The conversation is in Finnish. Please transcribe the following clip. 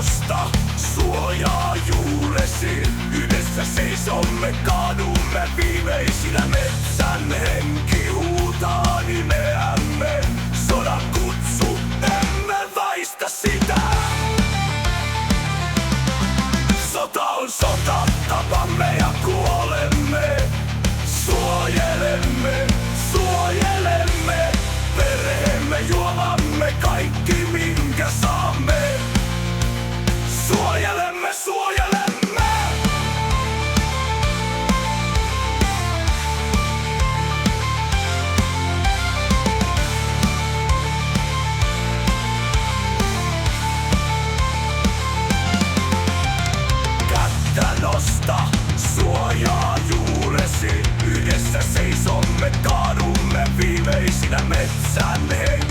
nosta suojaa juuresi. Yhdessä seisomme, kaadumme viimeisinä. Metsän henki huutaa nimeämme. Sodan kutsu, emme väistä sitä. Sota on sota, tapamme ja kuolemme. Suojelemme, suojelemme. Perheemme, juomamme, kaikki minkä saamme. Suojelemme, suojelemme. Kättä nosta, suojaa juuresi. Yhdessä seisomme, kaadumme viimeisinä. Metsän henki